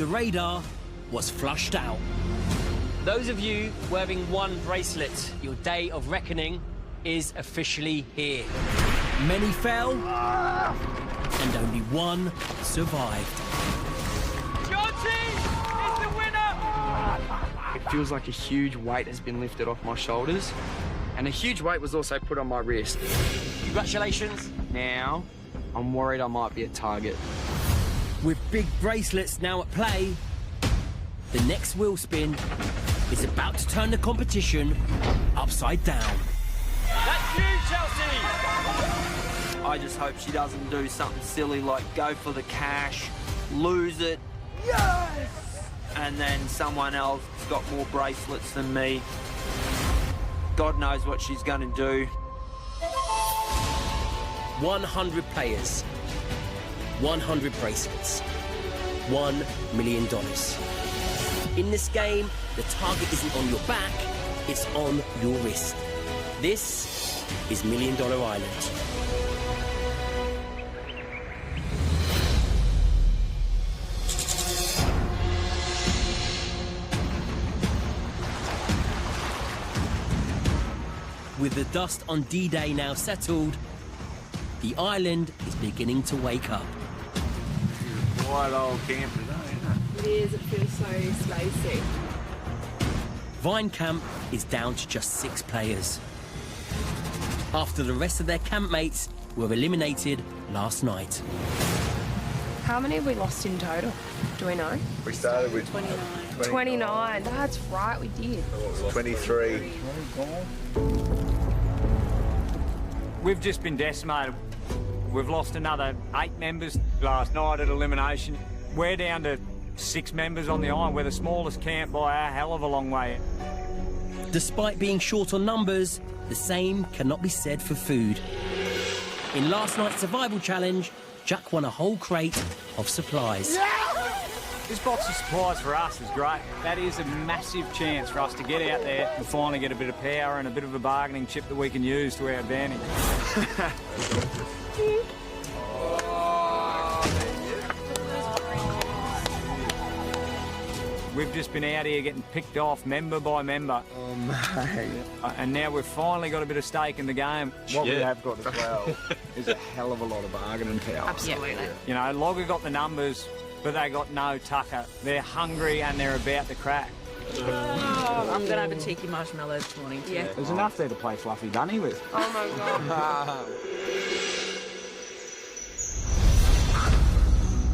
The radar was flushed out. Those of you wearing one bracelet, your day of reckoning is officially here. Many fell, and only one survived. Your team is the winner! It feels like a huge weight has been lifted off my shoulders, and a huge weight was also put on my wrist. Congratulations. Now, I'm worried I might be a target. With big bracelets now at play, the next wheel spin is about to turn the competition upside down. That's you, Chelsea! I just hope she doesn't do something silly like go for the cash, lose it, Yes! and then someone else has got more bracelets than me. God knows what she's going to do. 100 players, 100 bracelets, $1 million. In this game, the target isn't on your back, it's on your wrist. This is $1 Million Island. With the dust on D-Day now settled, the island is beginning to wake up. It's a quiet old camp today, isn't it? It is, it feels so spacey. Vine Camp is down to just 6 players, after the rest of their campmates were eliminated last night. How many have we lost in total? Do we know? We started with 29. That's right, we did. 23. We've just been decimated. We've lost another 8 members last night at elimination. We're down to 6 members on the island. We're the smallest camp by a hell of a long way. Despite being short on numbers, the same cannot be said for food. In last night's survival challenge, Jack won a whole crate of supplies. This box of supplies for us is great. That is a massive chance for us to get out there and finally get a bit of power and a bit of a bargaining chip that we can use to our advantage. We've just been out here getting picked off member by member. Oh, mate. And now we've finally got a bit of stake in the game. What we have got as well is a hell of a lot of bargaining power. Absolutely. You know, Logger got the numbers, but they got no tucker. They're hungry and they're about to crack. Oh, I'm going to have a cheeky marshmallow this morning. Yeah. There's enough there to play Fluffy Bunny with. Oh my God.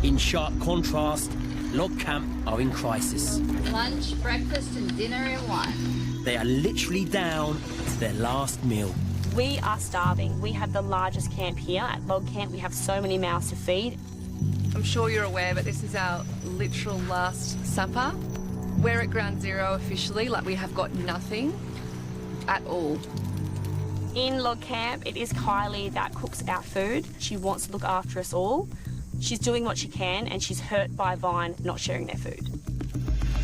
In sharp contrast, Log Camp are in crisis. Lunch, breakfast and dinner in one. They are literally down to their last meal. We are starving. We have the largest camp here. At Log Camp, we have so many mouths to feed. I'm sure you're aware, but this is our literal last supper. We're at ground zero officially, like we have got nothing at all. In Log Camp, it is Kylie that cooks our food. She wants to look after us all. She's doing what she can, and she's hurt by Vine not sharing their food.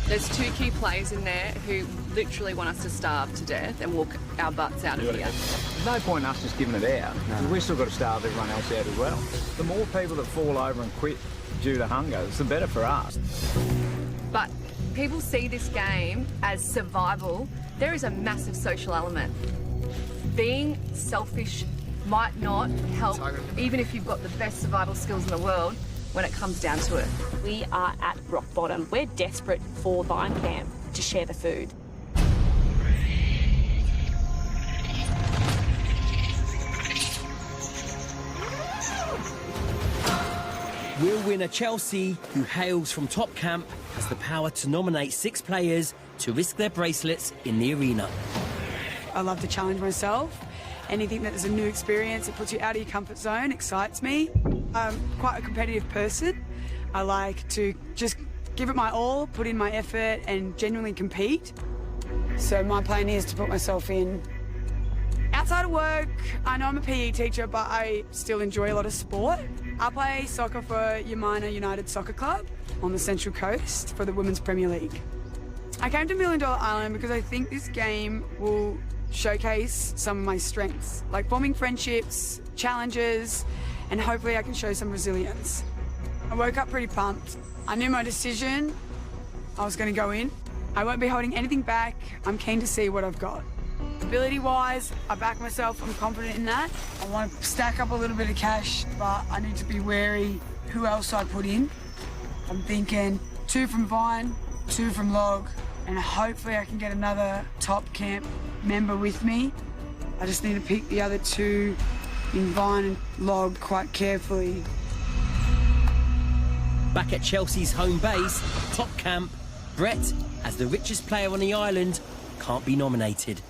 There's 2 key players in there who literally want us to starve to death and walk our butts out of here. There's no point in us just giving it out. No. We've still got to starve everyone else out as well. The more people that fall over and quit due to hunger, the better for us. But people see this game as survival. There is a massive social element. Being selfish might not help, even if you've got the best survival skills in the world, when it comes down to it. We are at rock bottom. We're desperate for Vine Camp to share the food. Wheel winner Chelsea, who hails from Top Camp, has the power to nominate 6 players to risk their bracelets in the arena. I love to challenge myself. Anything that is a new experience that puts you out of your comfort zone excites me. I'm quite a competitive person. I like to just give it my all, put in my effort and genuinely compete. So my plan is to put myself in. Outside of work, I know I'm a PE teacher, but I still enjoy a lot of sport. I play soccer for Yamina United Soccer Club on the Central Coast for the Women's Premier League. I came to $1 Million Island because I think this game will showcase some of my strengths, like forming friendships, challenges, and hopefully I can show some resilience. I woke up pretty pumped. I knew my decision. I was going to go in. I won't be holding anything back. I'm keen to see what I've got. Ability-wise, I back myself. I'm confident in that. I want to stack up a little bit of cash, but I need to be wary who else I put in. I'm thinking 2 from Vine, 2 from Log, and hopefully I can get another top camp member with me. I just need to pick the other 2 in Vine and Log quite carefully. Back at Chelsea's home base, top camp, Brett, as the richest player on the island, can't be nominated.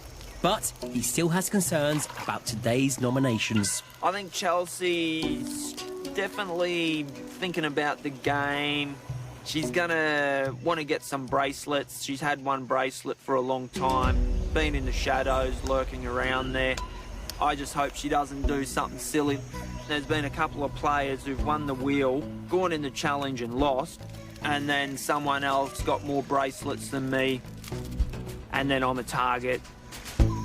But he still has concerns about today's nominations. I think Chelsea's definitely thinking about the game. She's gonna want to get some bracelets. She's had one bracelet for a long time, been in the shadows, lurking around there. I just hope she doesn't do something silly. There's been a couple of players who've won the wheel, gone in the challenge and lost, and then someone else got more bracelets than me, and then I'm a target.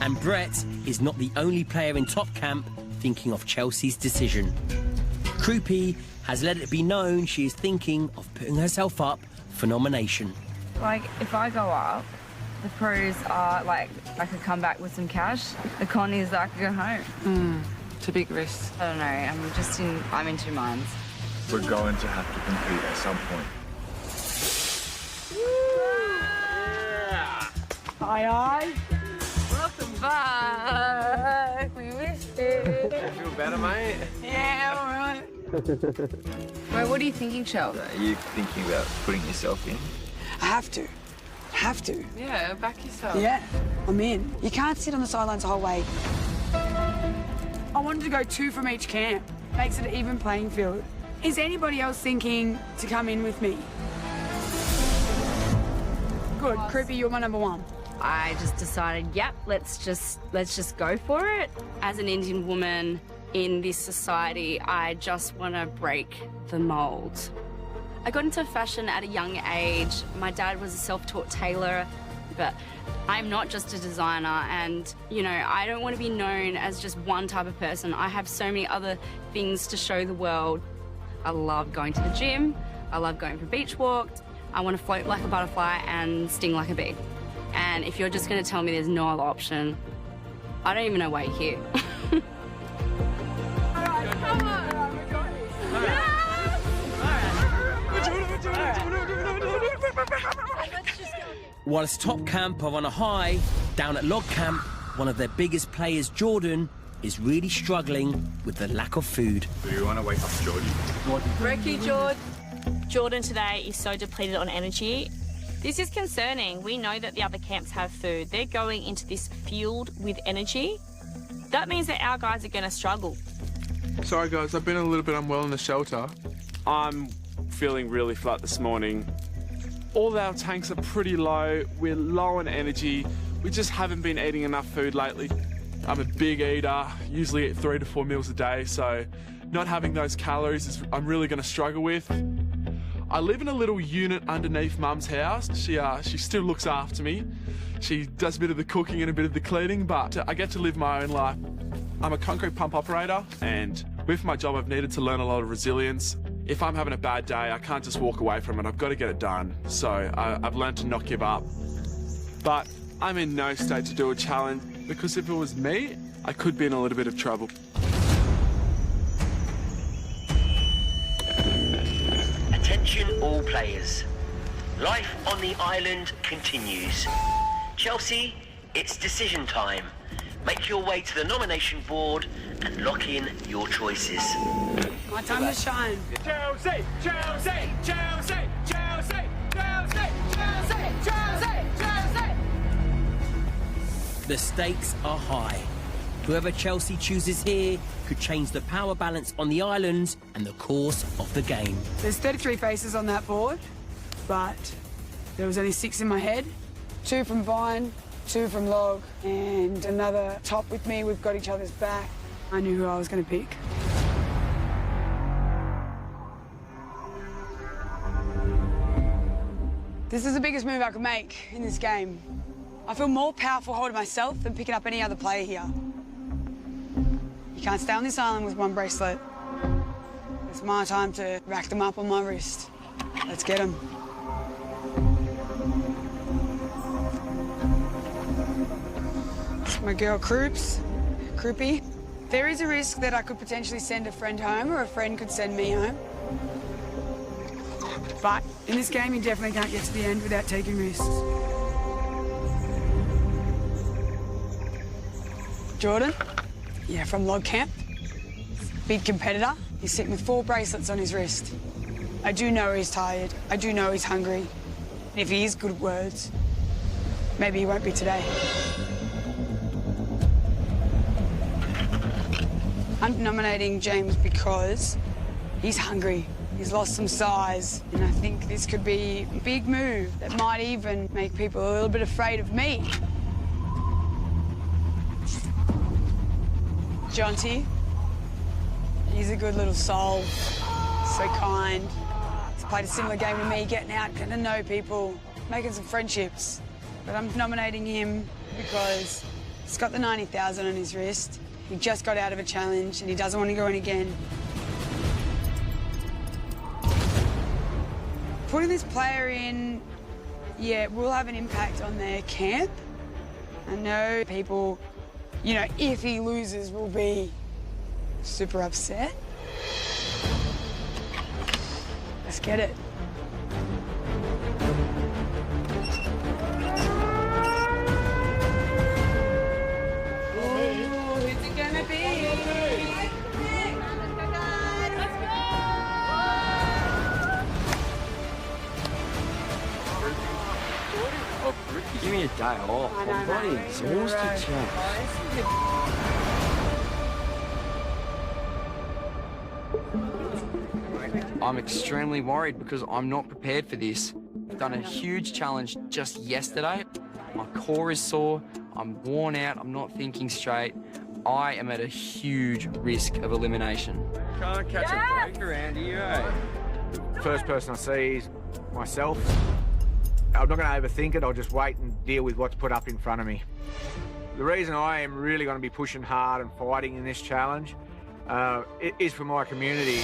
And Brett is not the only player in top camp thinking of Chelsea's decision. Croupy has let it be known she is thinking of putting herself up for nomination. Like, if I go up, the pros are, like, I could come back with some cash. The con is that I could go home. It's a big risk. I don't know, I'm in 2 minds. We're going to have to compete at some point. Aye. Welcome back. We missed it. You feel better, mate? Yeah, all right. Wait, what are you thinking, Chel? Are you thinking about putting yourself in? I have to. Have to. Yeah, back yourself. Yeah, I'm in. You can't sit on the sidelines the whole way. I wanted to go 2 from each camp. Makes it an even playing field. Is anybody else thinking to come in with me? Good. Croupy, you're my number 1. I just decided, yep, let's just go for it. As an Indian woman in this society, I just want to break the mold. I got into fashion at a young age. My dad was a self-taught tailor, but I'm not just a designer, and, you know, I don't want to be known as just one type of person. I have so many other things to show the world. I love going to the gym. I love going for beach walks. I want to float like a butterfly and sting like a bee. And if you're just going to tell me there's no other option, I don't even know why you're here. All right, come on. Whilst top camp are on a high, down at log camp, one of their biggest players, Jordan, is really struggling with the lack of food. Do you want to wake up Georgie? Brekkie, George. Jordan today is so depleted on energy. This is concerning. We know that the other camps have food. They're going into this fueled with energy. That means that our guys are going to struggle. Sorry guys, I've been a little bit unwell in the shelter. I'm feeling really flat this morning. All our tanks are pretty low. We're low on energy. We just haven't been eating enough food lately. I'm a big eater, usually eat 3 to 4 meals a day, so not having those calories is I'm really going to struggle with. I live in a little unit underneath Mum's house. She still looks after me. She does a bit of the cooking and a bit of the cleaning, but I get to live my own life. I'm a concrete pump operator, and with my job I've needed to learn a lot of resilience. If I'm having a bad day, I can't just walk away from it. I've got to get it done. So I've learned to not give up. But I'm in no state to do a challenge, because if it was me, I could be in a little bit of trouble. Attention all players. Life on the island continues. Chelsea, it's decision time. Make your way to the nomination board and lock in your choices. My time to shine. Chelsea, Chelsea, Chelsea, Chelsea, Chelsea, Chelsea, Chelsea, Chelsea. The stakes are high. Whoever Chelsea chooses here could change the power balance on the island and the course of the game. There's 33 faces on that board, but there was only 6 in my head. 2 from Vine, 2 from Log, and another top with me. We've got each other's back. I knew who I was going to pick. This is the biggest move I could make in this game. I feel more powerful holding myself than picking up any other player here. You can't stay on this island with 1 bracelet. It's my time to rack them up on my wrist. Let's get them. It's my girl Croupy. There is a risk that I could potentially send a friend home or a friend could send me home. But in this game, you definitely can't get to the end without taking risks. Jordan, yeah, from Log Camp. Big competitor. He's sitting with 4 bracelets on his wrist. I do know he's tired. I do know he's hungry. And if he is good at words, maybe he won't be today. I'm nominating James because he's hungry. He's lost some size, and I think this could be a big move that might even make people a little bit afraid of me. Jonty, he's a good little soul, so kind. He's played a similar game to me, getting out, getting to know people, making some friendships. But I'm nominating him because he's got the 90,000 on his wrist. He just got out of a challenge and he doesn't want to go in again. Putting this player in, yeah, will have an impact on their camp. I know people, you know, if he loses, will be super upset. Let's get it. Ooh, who's it gonna be? Give me a day off. My body exhausted, champ. I'm extremely worried because I'm not prepared for this. I've done a huge challenge just yesterday. My core is sore. I'm worn out. I'm not thinking straight. I am at a huge risk of elimination. Can't catch a break around here, eh? First person I see is myself. I'm not going to overthink it. I'll just wait and deal with what's put up in front of me. The reason I am really going to be pushing hard and fighting in this challenge is for my community.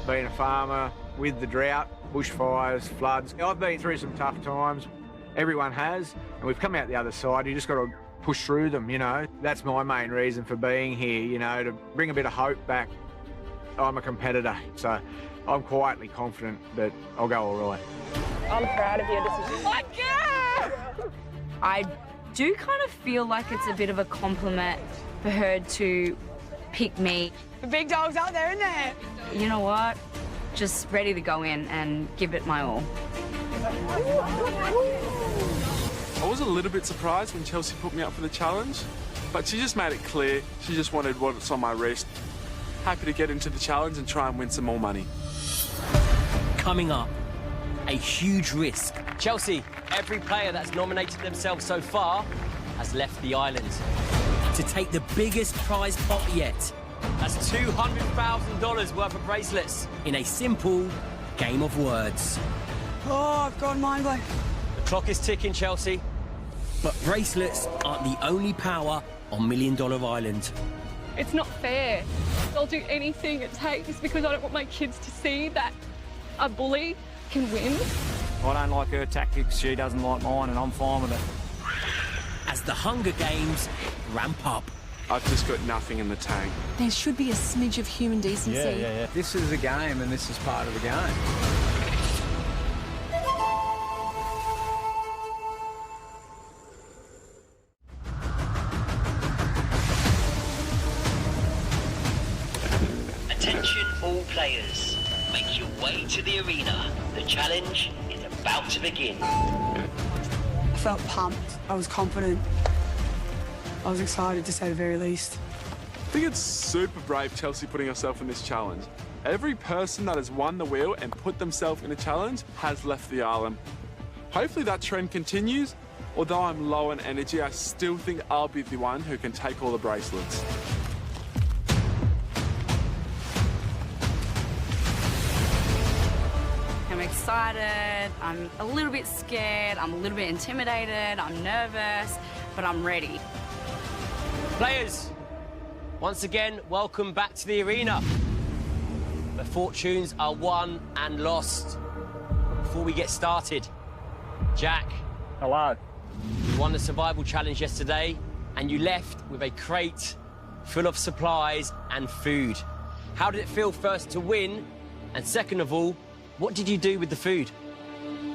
Being a farmer, with the drought, bushfires, floods. I've been through some tough times. Everyone has, and we've come out the other side. You just got to push through them, you know. That's my main reason for being here, you know, to bring a bit of hope back. I'm a competitor, so I'm quietly confident that I'll go all right. I'm proud of your decision. I do kind of feel like it's a bit of a compliment for her to pick me. The big dog's out there, isn't there? You know what? Just ready to go in and give it my all. I was a little bit surprised when Chelsea put me up for the challenge, but she just made it clear she just wanted what's on my wrist. Happy to get into the challenge and try and win some more money. Coming up, a huge risk. Chelsea, every player that's nominated themselves so far has left the island to take the biggest prize pot yet. That's $200,000 worth of bracelets in a simple game of words. Oh, I've gone mind blank. The clock is ticking, Chelsea. But bracelets aren't the only power on $1 Million Island. It's not fair. I'll do anything it takes because I don't want my kids to see that a bully can win. I don't like her tactics, she doesn't like mine, and I'm fine with it. As the Hunger Games ramp up. I've just got nothing in the tank. There should be a smidge of human decency. Yeah. This is a game, and this is part of the game. Attention all players. Make your way to the arena. The challenge is about to begin. I felt pumped. I was confident. I was excited, to say the very least. I think it's super brave Chelsea putting herself in this challenge. Every person that has won the wheel and put themselves in a challenge has left the island. Hopefully that trend continues. Although I'm low on energy, I still think I'll be the one who can take all the bracelets. I'm excited, I'm a little bit scared, I'm a little bit intimidated, I'm nervous, but I'm ready. Players, once again, welcome back to the arena. The fortunes are won and lost. Before we get started, Jack. Hello. You won the survival challenge yesterday, and you left with a crate full of supplies and food. How did it feel first to win? And second of all, what did you do with the food?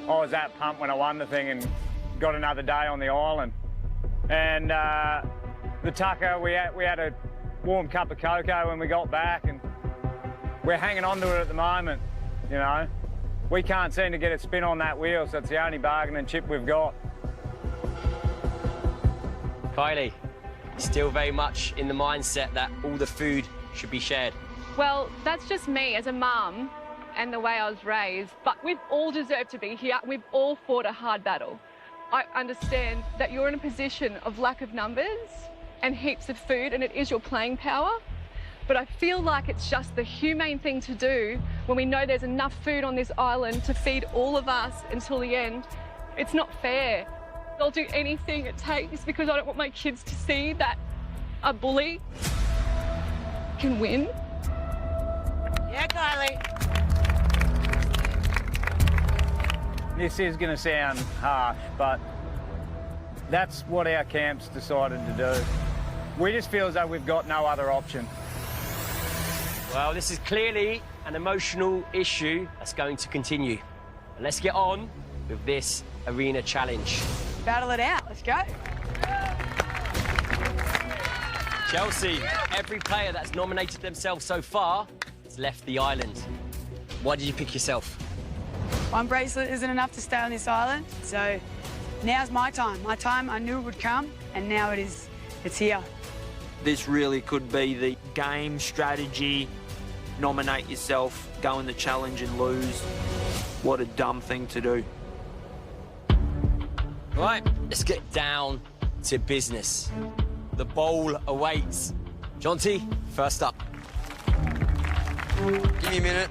I was that pumped when I won the thing and got another day on the island. And the tucker, we had a warm cup of cocoa when we got back, and we're hanging on to it at the moment, you know. We can't seem to get it spin on that wheel, so it's the only bargaining chip we've got. Kylie, still very much in the mindset that all the food should be shared. Well, that's just me as a mum and the way I was raised, but we've all deserved to be here. We've all fought a hard battle. I understand that you're in a position of lack of numbers and heaps of food, and it is your playing power, but I feel like it's just the humane thing to do when we know there's enough food on this island to feed all of us until the end. It's not fair. I'll do anything it takes because I don't want my kids to see that a bully can win. Yeah, Kylie. This is going to sound harsh, but that's what our camp's decided to do. We just feel as though we've got no other option. Well, this is clearly an emotional issue that's going to continue. But let's get on with this arena challenge. Battle it out. Let's go. Chelsea, every player that's nominated themselves so far has left the island. Why did you pick yourself? One bracelet isn't enough to stay on this island, so now's my time. My time, I knew it would come, and now it is. It's here. This really could be the game strategy. Nominate yourself, go in the challenge and lose. What a dumb thing to do. Right, let's get down to business. The bowl awaits. Jonty, first up. Give me a minute.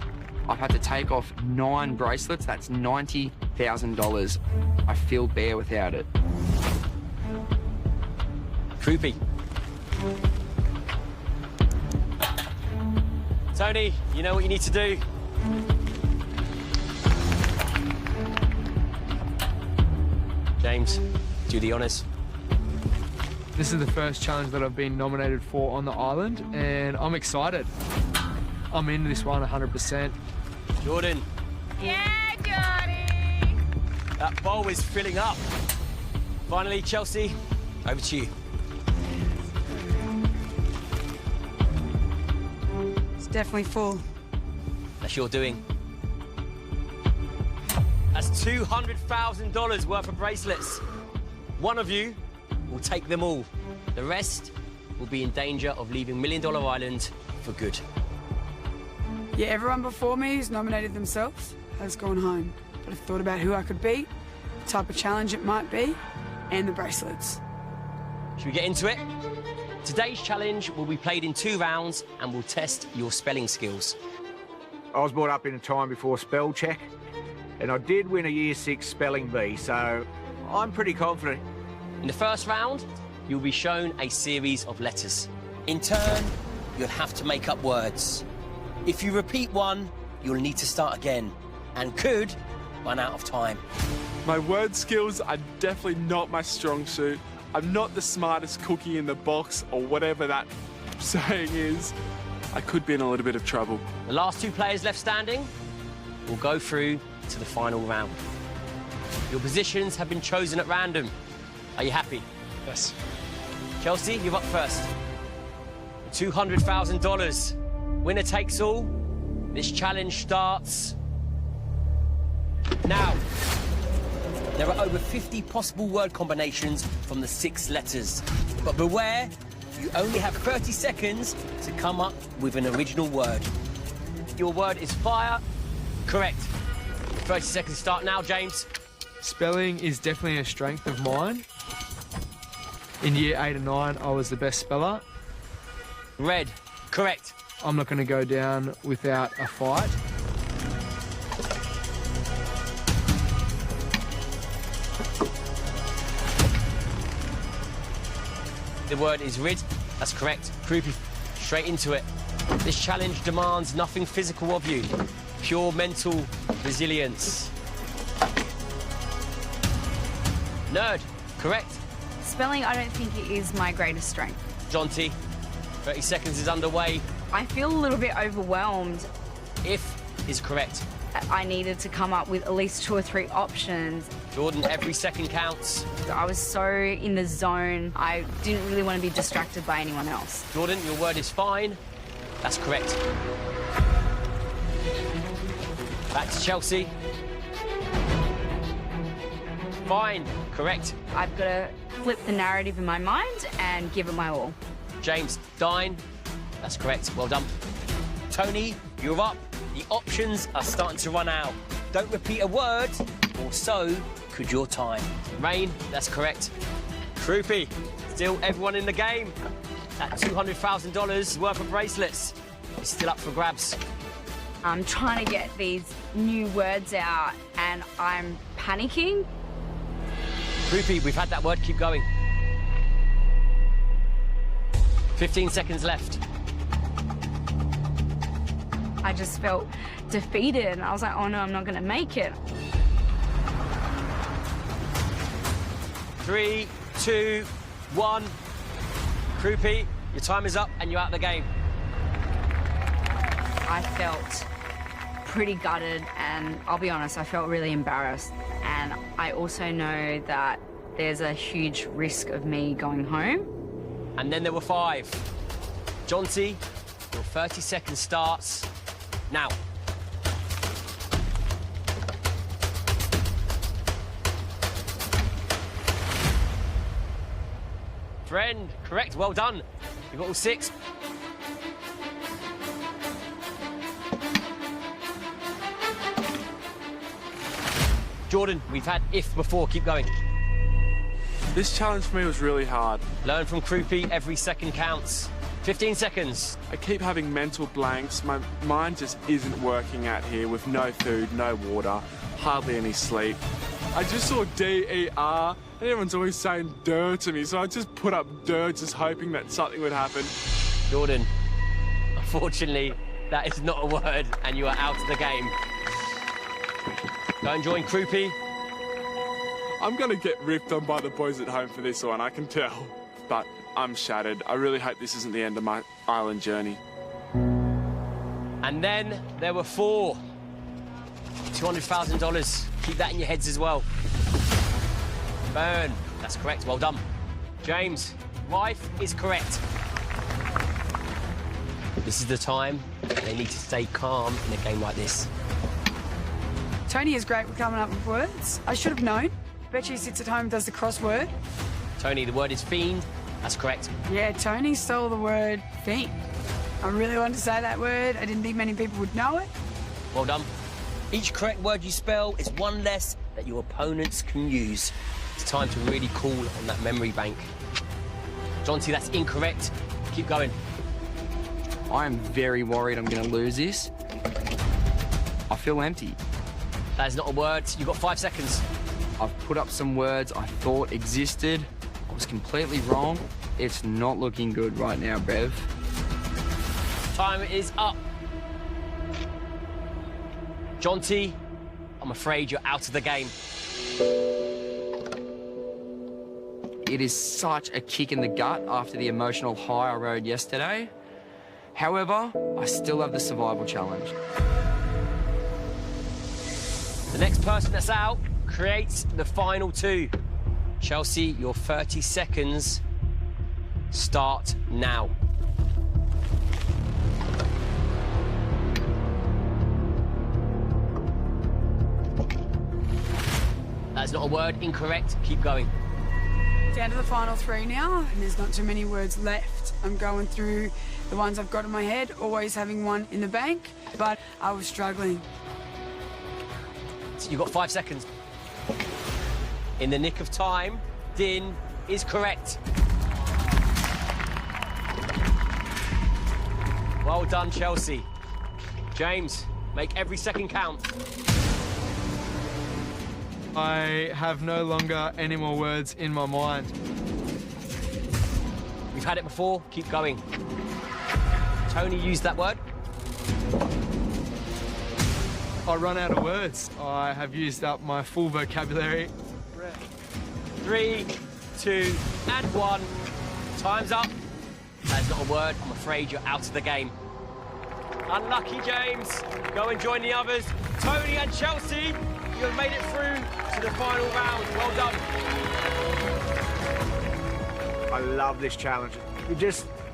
I've had to take off 9 bracelets. That's $90,000. I feel bare without it. Croupy. Tony, you know what you need to do. James, do the honours. This is the first challenge that I've been nominated for on the island, and I'm excited. I'm into this one 100%. Jordan. Yeah, Jordy. That bowl is filling up. Finally, Chelsea, over to you. It's definitely full. That's your doing. That's $200,000 worth of bracelets. One of you will take them all. The rest will be in danger of leaving $1 Million Island for good. Yeah, everyone before me who's nominated themselves has gone home. But I've thought about who I could beat, the type of challenge it might be, and the bracelets. Should we get into it? Today's challenge will be played in 2 rounds and will test your spelling skills. I was brought up in a time before spell check, and I did win a Year 6 spelling bee, so I'm pretty confident. In the first round, you'll be shown a series of letters. In turn, you'll have to make up words. If you repeat one, you'll need to start again and could run out of time. My word skills are definitely not my strong suit. I'm not the smartest cookie in the box, or whatever that saying is. I could be in a little bit of trouble. The last 2 players left standing will go through to the final round. Your positions have been chosen at random. Are you happy? Yes. Chelsea, you're up first. $200,000. Winner takes all. This challenge starts now. There are over 50 possible word combinations from the 6 letters. But beware, you only have 30 seconds to come up with an original word. Your word is fire. Correct. 30 seconds start now, James. Spelling is definitely a strength of mine. In year 8 and 9, I was the best speller. Red. Correct. I'm not going to go down without a fight. The word is rid. That's correct. Croupy, straight into it. This challenge demands nothing physical of you. Pure mental resilience. Nerd, correct. Spelling, I don't think it is my greatest strength. Jonty, 30 seconds is underway. I feel a little bit overwhelmed. If is correct. I needed to come up with at least 2 or 3 options. Jordan, every second counts. I was so in the zone, I didn't really want to be distracted by anyone else. Jordan, your word is fine. That's correct. Back to Chelsea. Fine, correct. I've got to flip the narrative in my mind and give it my all. James, dine. That's correct. Well done. Tony, you're up. The options are starting to run out. Don't repeat a word, or so could your time. Rain, that's correct. Croupy, still everyone in the game. That $200,000 worth of bracelets is still up for grabs. I'm trying to get these new words out, and I'm panicking. Croupy, we've had that word. Keep going. 15 seconds left. I just felt defeated, and I was like, oh no, I'm not going to make it. 3, 2, 1. Croupy, your time is up and you're out of the game. I felt pretty gutted, and I'll be honest, I felt really embarrassed. And I also know that there's a huge risk of me going home. And then there were 5. Jonty, your 30 seconds starts now. Friend, correct, well done. You got all 6. Jordan, we've had if before, keep going. This challenge for me was really hard. Learn from Croupy, every second counts. 15 seconds. I keep having mental blanks. My mind just isn't working out here with no food, no water, hardly any sleep. I just saw D-E-R, and everyone's always saying "der" to me, so I just put up "der" just hoping that something would happen. Jordan, unfortunately, that is not a word, and you are out of the game. Go and join Croupy. I'm going to get ripped on by the boys at home for this one, I can tell. But I'm shattered. I really hope this isn't the end of my island journey. And then there were 4. $200,000. Keep that in your heads as well. Burn. That's correct. Well done. James, wife is correct. This is the time they need to stay calm in a game like this. Tony is great with coming up with words. I should have known. Bet she sits at home and does the crossword. Tony, the word is fiend. That's correct. Yeah, Tony stole the word fiend. I really wanted to say that word. I didn't think many people would know it. Well done. Each correct word you spell is one less that your opponents can use. It's time to really call on that memory bank. Jonty, that's incorrect. Keep going. I am very worried I'm going to lose this. I feel empty. That is not a word. You've got 5 seconds. I've put up some words I thought existed. I was completely wrong. It's not looking good right now, Bev. Time is up. Jonty, I'm afraid you're out of the game. It is such a kick in the gut after the emotional high I rode yesterday. However, I still have the survival challenge. The next person that's out creates the final 2. Chelsea, your 30 seconds start now. That's not a word. Incorrect. Keep going. Down to the final 3 now, and there's not too many words left. I'm going through the ones I've got in my head, always having one in the bank, but I was struggling. So you've got 5 seconds. In the nick of time, Din is correct. Well done, Chelsea. James, make every second count. I have no longer any more words in my mind. We've had it before. Keep going. Tony used that word. I run out of words. I have used up my full vocabulary. 3, 2, and 1. Time's up. That's not a word. I'm afraid you're out of the game. Unlucky, James. Go and join the others. Tony and Chelsea, you have made it through to the final round. Well done. I love this challenge.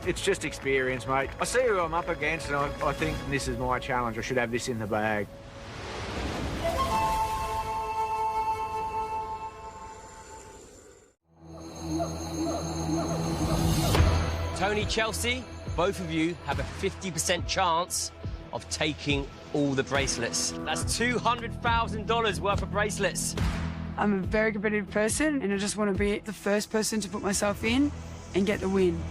It's just experience, mate. I see who I'm up against, and I think this is my challenge. I should have this in the bag. Tony, Chelsea, both of you have a 50% chance of taking all the bracelets. That's $200,000 worth of bracelets. I'm a very competitive person, and I just want to be the first person to put myself in and get the win.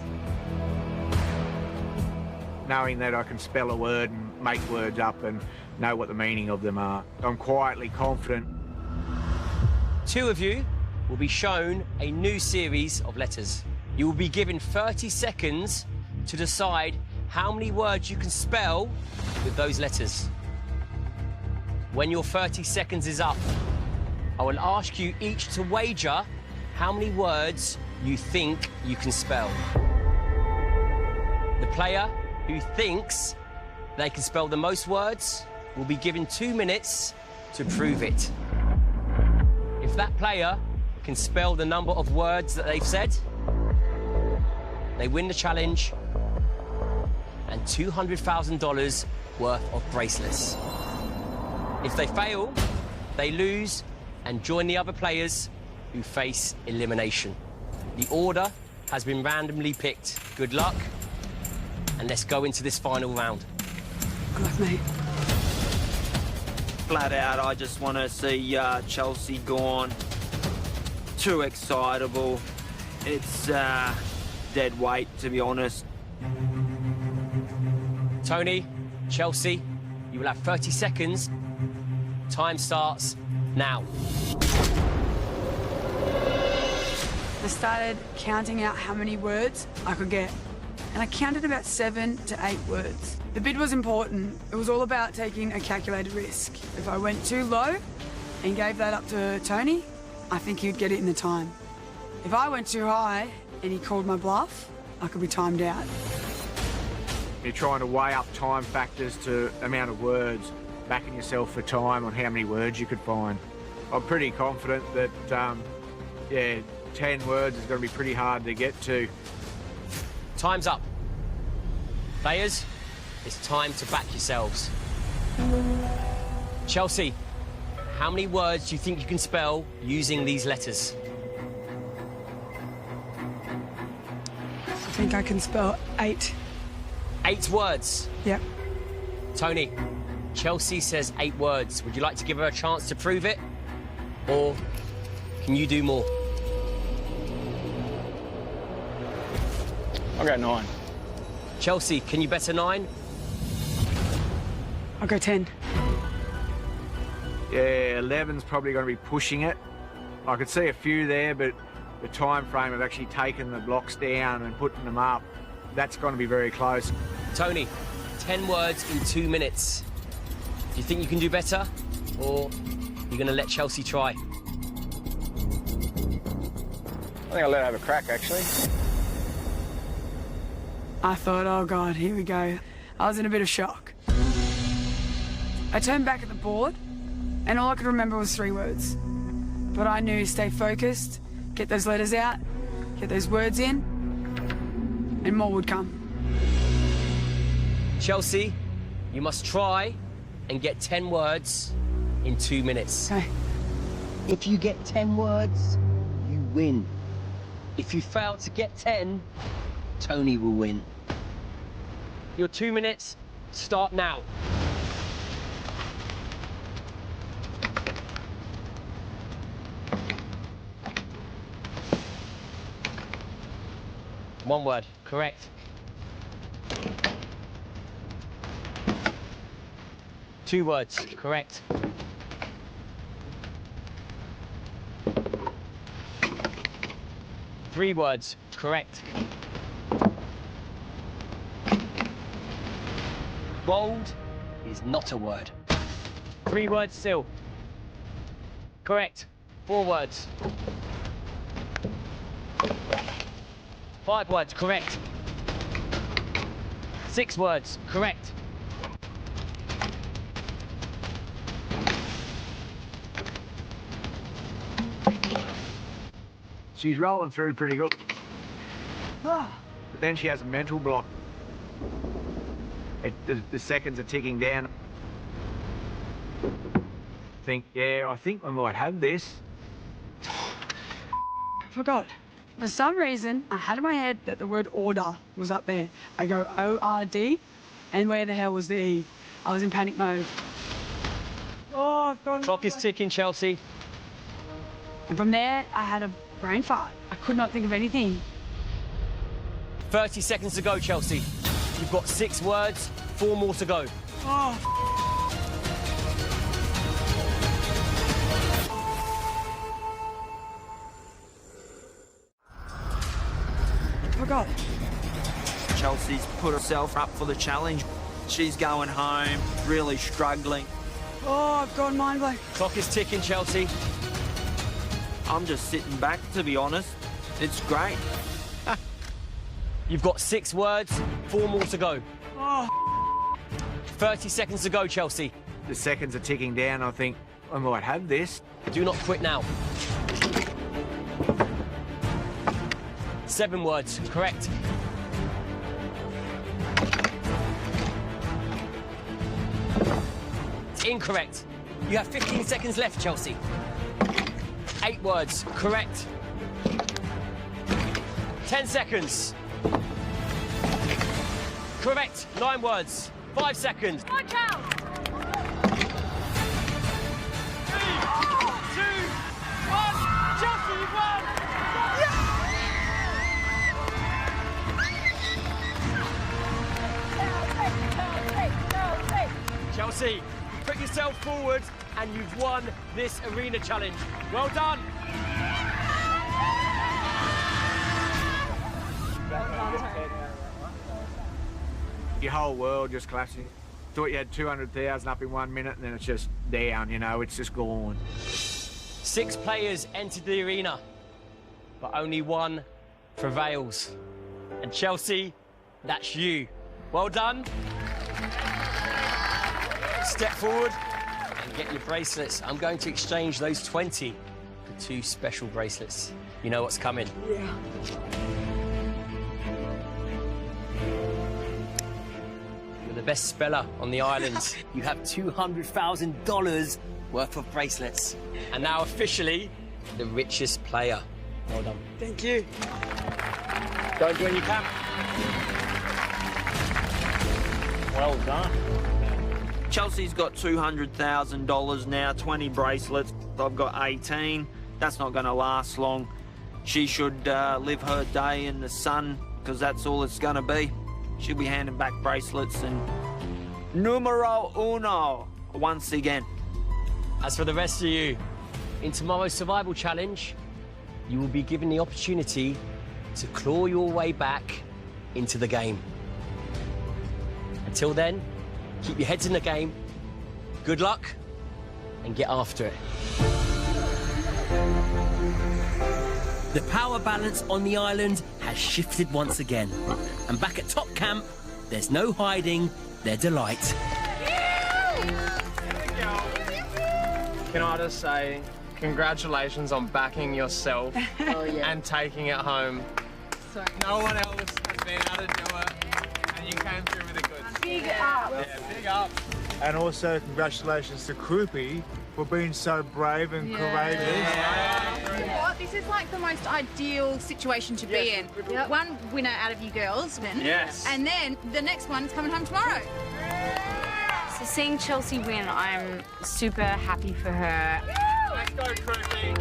Knowing that I can spell a word and make words up and know what the meaning of them are, I'm quietly confident. 2 of you will be shown a new series of letters. You will be given 30 seconds to decide how many words you can spell with those letters. When your 30 seconds is up, I will ask you each to wager how many words you think you can spell. The player who thinks they can spell the most words will be given 2 minutes to prove it. If that player can spell the number of words that they've said, they win the challenge and $200,000 worth of bracelets. If they fail, they lose and join the other players who face elimination. The order has been randomly picked. Good luck, and let's go into this final round. Good luck, mate. Flat out, I just want to see Chelsea gone. Too excitable. It's dead weight, to be honest. Tony, Chelsea, you will have 30 seconds. Time starts now. I started counting out how many words I could get, and I counted about 7 to 8 words. The bid was important. It was all about taking a calculated risk. If I went too low and gave that up to Tony, I think he'd get it in the time. If I went too high and he called my bluff, I could be timed out. You're trying to weigh up time factors to amount of words, backing yourself for time on how many words you could find. I'm pretty confident that, 10 words is going to be pretty hard to get to. Time's up. Players, it's time to back yourselves. Chelsea, how many words do you think you can spell using these letters? I think I can spell 8. 8 words? Yep. Tony, Chelsea says 8 words. Would you like to give her a chance to prove it? Or can you do more? I'll go 9. Chelsea, can you bet a 9? I'll go 10. Yeah, 11's probably going to be pushing it. I could see a few there, but the time frame of actually taking the blocks down and putting them up, that's going to be very close. Tony, 10 words in 2 minutes. Do you think you can do better? Or you're going to let Chelsea try? I think I'll let her have a crack, actually. I thought, oh God, here we go. I was in a bit of shock. I turned back at the board, and all I could remember was 3 words. But I knew, stay focused, get those letters out, get those words in, and more would come. Chelsea, you must try and get 10 words in 2 minutes. Okay. If you get 10 words, you win. If you fail to get 10, Tony will win. Your 2 minutes start now. One word, correct. 2 words, correct. 3 words, correct. Bold is not a word. 3 words still. Correct. 4 words. 5 words, correct. 6 words, correct. She's rolling through pretty good. But then she has a mental block. The seconds are ticking down. I think I might have this. Forgot. For some reason, I had in my head that the word order was up there. I go O-R-D, and where the hell was the E? I was in panic mode. Oh, I've gone. Clock is ticking, Chelsea. And from there, I had a brain fart. I could not think of anything. 30 seconds to go, Chelsea. You've got 6 words, 4 more to go. Oh. Forgot. Chelsea's put herself up for the challenge. She's going home, really struggling. Oh, I've gone mind blank. Clock is ticking, Chelsea. I'm just sitting back, to be honest. It's great. You've got 6 words, 4 more to go. Oh. 30 seconds to go, Chelsea. The seconds are ticking down. I think I might have this. Do not quit now. 7 words, correct. It's incorrect. You have 15 seconds left, Chelsea. 8 words, correct. 10 seconds. Correct, 9 words. 5 seconds. Watch out! 3, 2, 1. Chelsea, you've won! Chelsea, you put yourself forward and you've won this arena challenge. Well done. Your whole world just collapsing. Thought you had 200,000 up in 1 minute and then it's just down, you know, it's just gone. 6 players entered the arena, but only 1 prevails. And Chelsea, that's you. Well done. Step forward and get your bracelets. I'm going to exchange those 20 for 2 special bracelets. You know what's coming. Yeah. You're the best speller on the island. You have $200,000 worth of bracelets. And now officially, the richest player. Well done. Thank you. Go and join your camp. Well done. Chelsea's got $200,000 now, 20 bracelets. I've got 18. That's not going to last long. She should live her day in the sun, because that's all it's going to be. She'll be handing back bracelets and numero uno once again. As for the rest of you, in tomorrow's survival challenge, you will be given the opportunity to claw your way back into the game. Until then, keep your heads in the game, good luck, and get after it. The power balance on the island has shifted once again. And back at top camp, there's no hiding their delight. Can I just say, congratulations on backing yourself and taking it home. No one else has been able to do it, and you came through with the goods. Big up. Yeah, big up. And also congratulations to Krupi for being so brave and courageous. What? This is like the most ideal situation to be in. Yep. One winner out of you girls, Yes. and then the next one's coming home tomorrow. So seeing Chelsea win, I'm super happy for her. Let's go, Krupi.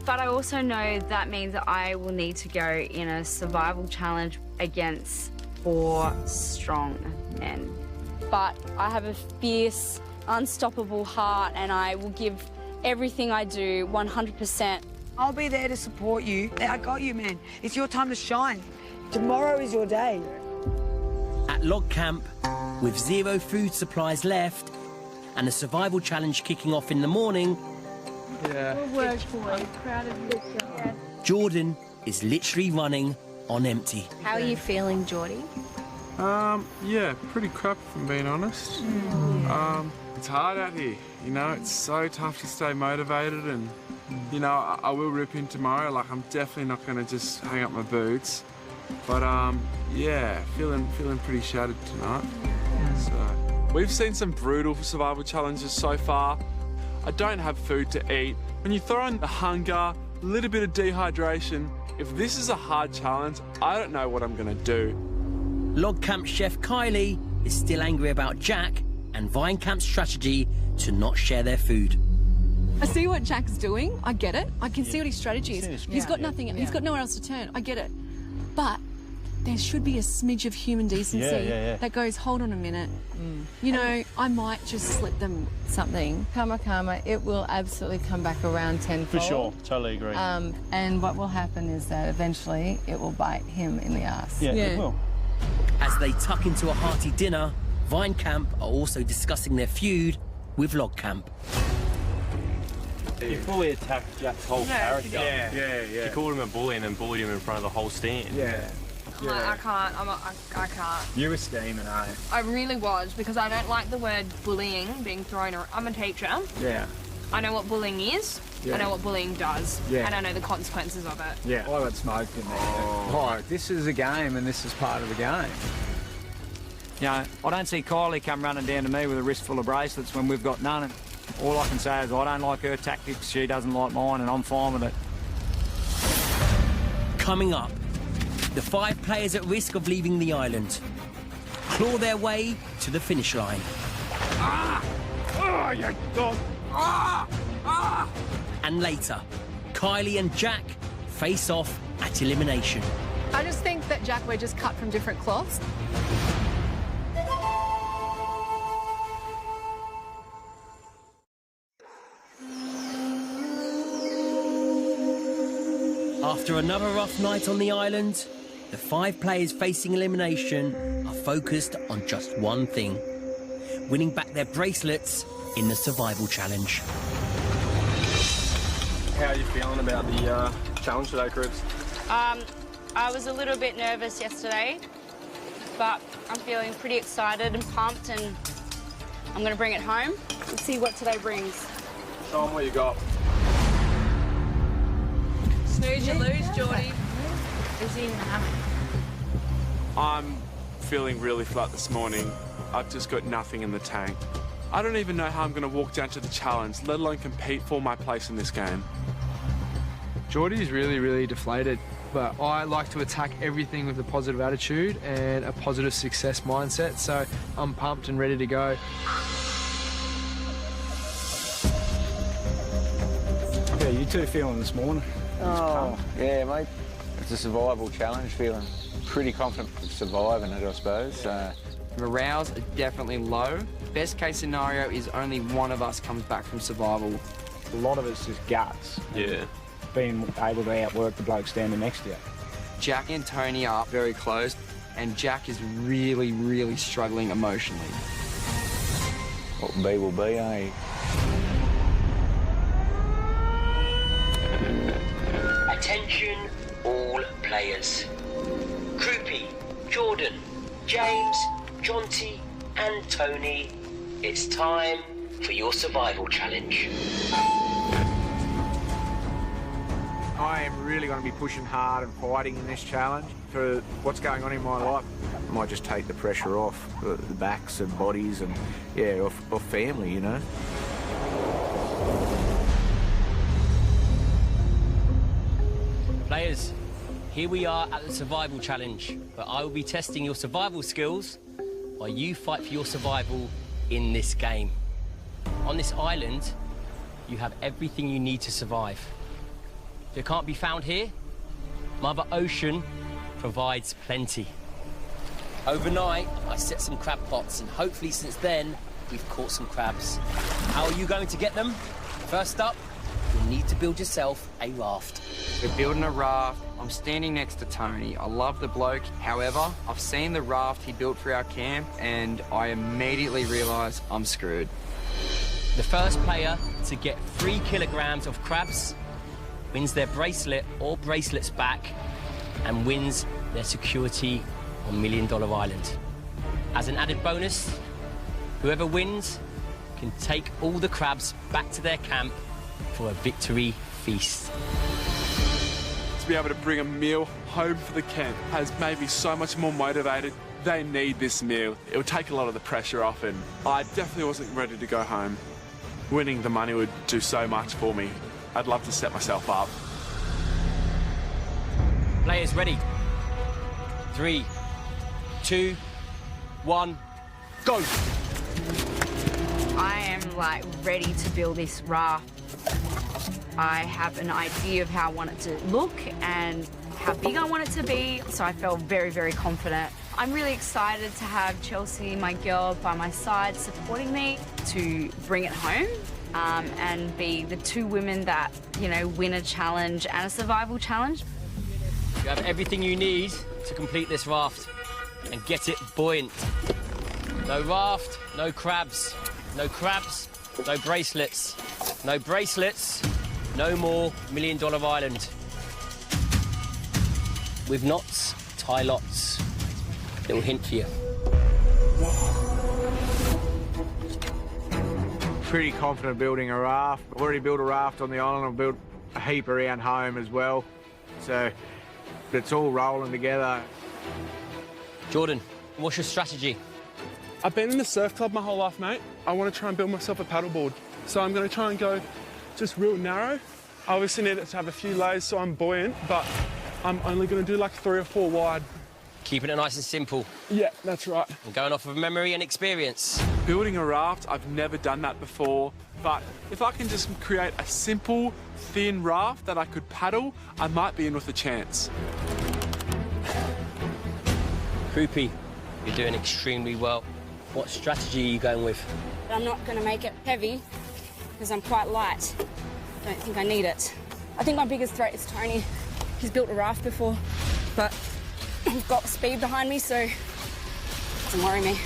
But I also know that means that I will need to go in a survival challenge against 4 strong men. But I have a fierce, unstoppable heart, and I will give everything I do 100%. I'll be there to support you. I got you, man. It's your time to shine. Tomorrow is your day. At at log camp with 0 food supplies left and a survival challenge kicking off in the morning. Yeah. Good work, boy. Proud of you. Yeah. Jordan is literally running on empty. How are you feeling, Geordie? Yeah, pretty crap if I'm being honest. It's hard out here, you know, it's so tough to stay motivated and, you know, I will rip in tomorrow, like I'm definitely not going to just hang up my boots. But, yeah, feeling pretty shattered tonight. So, we've seen some brutal survival challenges so far. I don't have food to eat. When you throw in the hunger, a little bit of dehydration, if this is a hard challenge, I don't know what I'm going to do. Log camp chef Kylie is still angry about Jack and Vine Camp's strategy to not share their food. I see what Jack's doing. I get it. I can see what his strategy is. He's got nothing. He's got nowhere else to turn. I get it. But there should be a smidge of human decency that goes, hold on a minute. You know, I might just slip them something. Karma, it will absolutely come back around tenfold. For sure, totally agree. And what will happen is that eventually it will bite him in the ass. Yeah, it will. As they tuck into a hearty dinner, Vine Camp are also discussing their feud with Log Camp. You fully attacked Jack's whole character. Yeah. You called him a bully and then bullied him in front of the whole stand. Yeah. I can't. You were steaming, eh? I really was, because I don't like the word bullying being thrown around. I'm a teacher. Yeah. I know what bullying is. Yeah. I know what bullying does. Yeah. And I know the consequences of it. Yeah. I got smoked in there. Oh, this is a game and this is part of the game. You know, I don't see Kylie come running down to me with a wrist full of bracelets when we've got none. And all I can say is I don't like her tactics, she doesn't like mine, and I'm fine with it. Coming up, the 5 players at risk of leaving the island claw their way to the finish line. Oh, you dog! And later, Kylie and Jack face off at elimination. I just think that, Jack, we're just cut from different cloths. After another rough night on the island, the 5 players facing elimination are focused on just one thing: winning back their bracelets in the survival challenge. How are you feeling about the challenge today, Cribs? I was a little bit nervous yesterday, but I'm feeling pretty excited and pumped, and I'm going to bring it home and see what today brings. Show them what you got. Snooze, you lose, Geordie. Is he in the hammock? I'm feeling really flat this morning. I've just got nothing in the tank. I don't even know how I'm going to walk down to the challenge, let alone compete for my place in this game. Geordie's really deflated, but I like to attack everything with a positive attitude and a positive success mindset, so I'm pumped and ready to go. How are you two feeling this morning? Oh, yeah, mate. It's a survival challenge, feeling pretty confident of surviving it, I suppose. Morale's are definitely low. Best case scenario is only one of us comes back from survival. A lot of it's just guts. Yeah. Being able to outwork the bloke standing next to you. Jack and Tony are very close, and Jack is really struggling emotionally. What will be, eh? Attention all players. Croupy, Jordan, James, Jonty and Tony, it's time for your survival challenge. I am really going to be pushing hard and fighting in this challenge for what's going on in my life. I might just take the pressure off the backs and bodies and, yeah, off family, you know. Players, here we are at the survival challenge, but I will be testing your survival skills while you fight for your survival in this game. On this island, you have everything you need to survive. If it can't be found here, Mother Ocean provides plenty. Overnight, I set some crab pots, and hopefully since then, we've caught some crabs. How are you going to get them? First up, you'll need to build yourself a raft. We're building a raft. I'm standing next to Tony. I love the bloke. However, I've seen the raft he built for our camp, and I immediately realise I'm screwed. The first player to get 3 kilograms of crabs wins their bracelet or bracelets back and wins their security on $1 Million Island. As an added bonus, whoever wins can take all the crabs back to their camp for a victory feast. To be able to bring a meal home for the camp has made me so much more motivated. They need this meal. It would take a lot of the pressure off, and I definitely wasn't ready to go home. Winning the money would do so much for me. I'd love to set myself up. Players ready? 3, 2, 1, go! I am like ready to build this raft. I have an idea of how I want it to look and how big I want it to be, so I felt very, very confident. I'm really excited to have Chelsea, my girl, by my side supporting me to bring it home and be the 2 women that, you know, win a challenge and a survival challenge. You have everything you need to complete this raft and get it buoyant. No raft, no crabs. No crabs, no bracelets. No bracelets, no more $1 Million Island. With knots, tie lots. Little hint for you. Pretty confident building a raft. I've already built a raft on the island. I've built a heap around home as well. So it's all rolling together. Jordan, what's your strategy? I've been in the surf club my whole life, mate. I want to try and build myself a paddleboard. So I'm going to try and go just real narrow. I obviously need it to have a few layers so I'm buoyant, but I'm only going to do like 3 or 4 wide. Keeping it nice and simple. Yeah, that's right. And going off of memory and experience. Building a raft, I've never done that before, but if I can just create a simple, thin raft that I could paddle, I might be in with a chance. Croupy, you're doing extremely well. What strategy are you going with? I'm not going to make it heavy because I'm quite light. Don't think I need it. I think my biggest threat is Tony. He's built a raft before, but I've got speed behind me, so it doesn't worry me.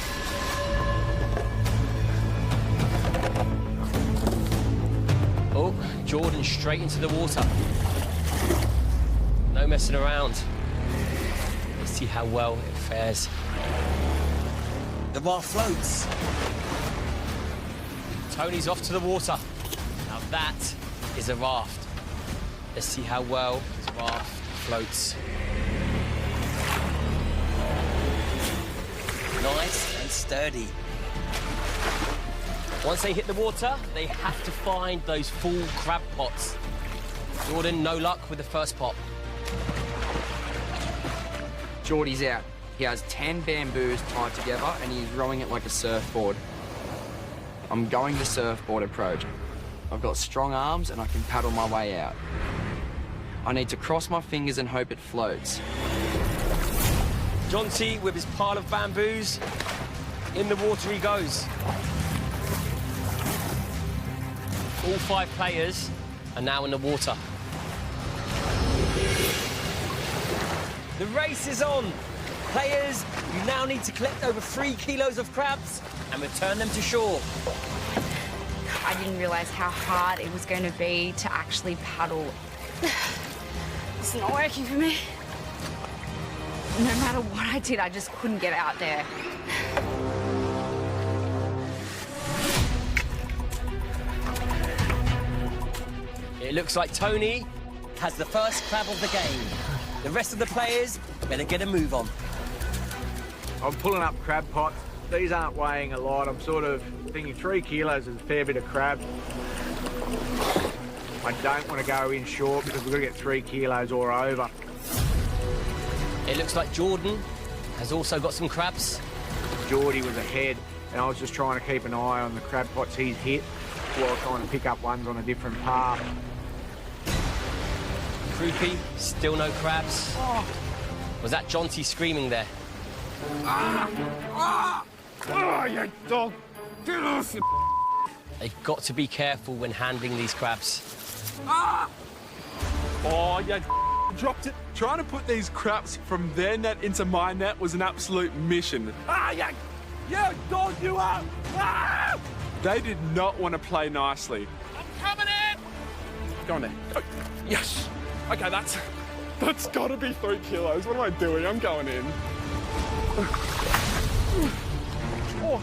Oh, Jordan straight into the water. No messing around. Let's see how well it fares. The raft floats. Tony's off to the water. Now that is a raft. Let's see how well this raft floats. Nice and sturdy. Once they hit the water, they have to find those full crab pots. Jordan, no luck with the first pot. Geordie's out. He has 10 bamboos tied together and he's rowing it like a surfboard. I'm going the surfboard approach. I've got strong arms and I can paddle my way out. I need to cross my fingers and hope it floats. John T with his pile of bamboos. In the water he goes. All 5 players are now in the water. The race is on. Players, you now need to collect over 3 kilos of crabs and return them to shore. I didn't realise how hard it was going to be to actually paddle. It's not working for me. No matter what I did, I just couldn't get out there. It looks like Tony has the first crab of the game. The rest of the players better get a move on. I'm pulling up crab pots. These aren't weighing a lot. I'm sort of thinking 3 kilos is a fair bit of crab. I don't want to go in short because we've got to get 3 kilos or over. It looks like Jordan has also got some crabs. Geordie was ahead, and I was just trying to keep an eye on the crab pots he's hit while trying to pick up ones on a different path. Croupy, still no crabs. Oh. Was that Jonty screaming there? Oh, you dog! Get off! They've got to be careful when handling these crabs. Ah! Oh, you dropped it. Trying to put these crabs from their net into my net was an absolute mission. Ah, yeah, dog you up! Ah! They did not want to play nicely. I'm coming in! Go on there. Go. Yes. Okay, that's got to be 3 kilos. What am I doing? I'm going in. Oh.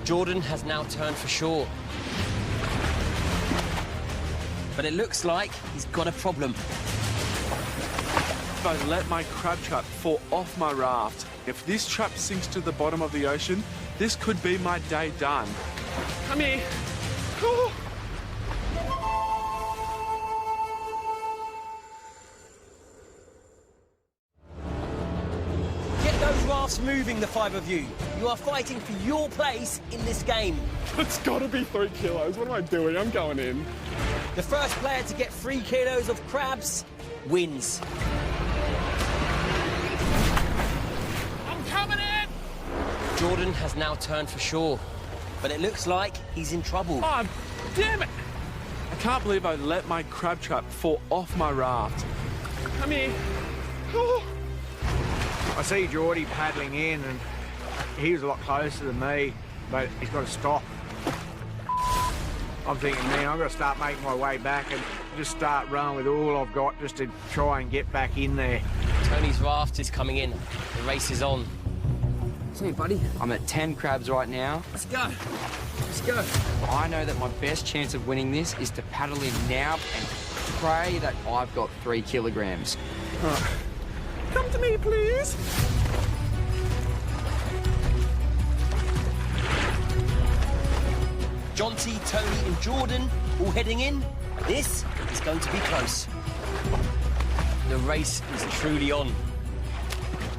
Jordan has now turned for shore. But it looks like he's got a problem. If I let my crab trap fall off my raft, if this trap sinks to the bottom of the ocean, this could be my day done. Come here. Oh. Get those rafts moving, the 5 of you. You are fighting for your place in this game. It's got to be 3 kilos. What am I doing? I'm going in. The first player to get 3 kilos of crabs wins. I'm coming in! Jordan has now turned for shore, but it looks like he's in trouble. Oh, damn it! I can't believe I let my crab trap fall off my raft. Come here. Oh. I see Geordie paddling in, and he was a lot closer than me, but he's got to stop. I'm thinking, man, I've got to start making my way back and just start running with all I've got just to try and get back in there. Tony's raft is coming in. The race is on. See, buddy, I'm at 10 crabs right now. Let's go. Let's go. I know that my best chance of winning this is to paddle in now and pray that I've got 3 kilograms. Come to me, please. Jonty, Tony and Jordan all heading in. This is going to be close. The race is truly on.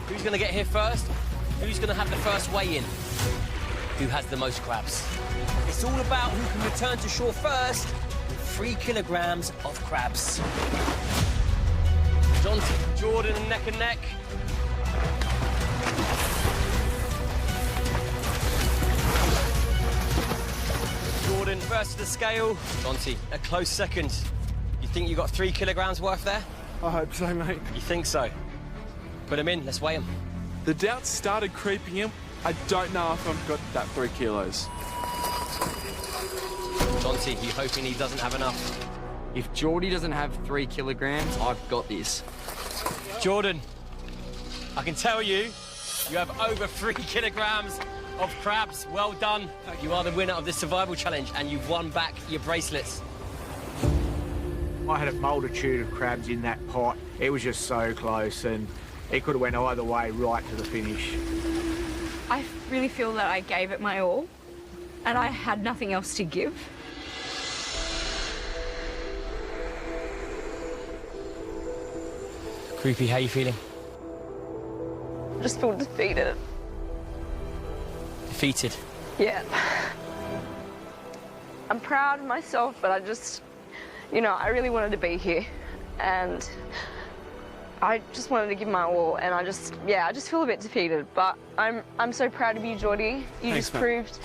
Who's going to get here first? Who's going to have the first weigh-in? Who has the most crabs? It's all about who can return to shore first with 3 kilograms of crabs. Jonty, Jordan neck and neck. Jordan first to the scale. Jonty, a close second. You think you got 3 kilograms worth there? I hope so, mate. You think so? Put him in, let's weigh him. The doubts started creeping in. I don't know if I've got that 3 kilos. Jonty, you hoping he doesn't have enough? If Geordie doesn't have 3 kilograms, I've got this. Jordan, I can tell you, you have over 3 kilograms of crabs. Well done. You are the winner of this survival challenge and you've won back your bracelets. I had a multitude of crabs in that pot. It was just so close, and it could have went either way right to the finish. I really feel that I gave it my all, and I had nothing else to give. Creepy, how you feeling? I just feel defeated. Defeated? Yeah. I'm proud of myself, but I just, you know, I really wanted to be here, and I just wanted to give my all, and I just feel a bit defeated. But I'm so proud of you, Geordie. You Thanks, just mate. proved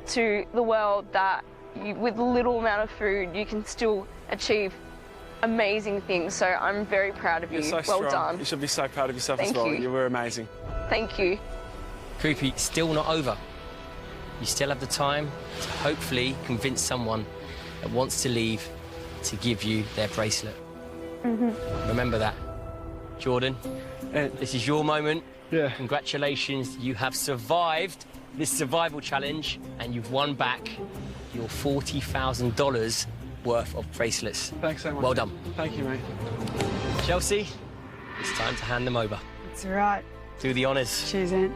to the world that with little amount of food, you can still achieve amazing things. So I'm very proud of you. You're so well strong. done. You should be so proud of yourself Thank as well. you. You were amazing. Thank you. Creepy, still not over. You still have the time to hopefully convince someone that wants to leave to give you their bracelet. Remember that. Jordan, this is your moment. Yeah. Congratulations, you have survived this survival challenge and you've won back your $40,000 worth of bracelets. Thanks so much. Well done. Thank you, mate. Chelsea, it's time to hand them over. It's all right. Do the honours. Cheers, Aunt.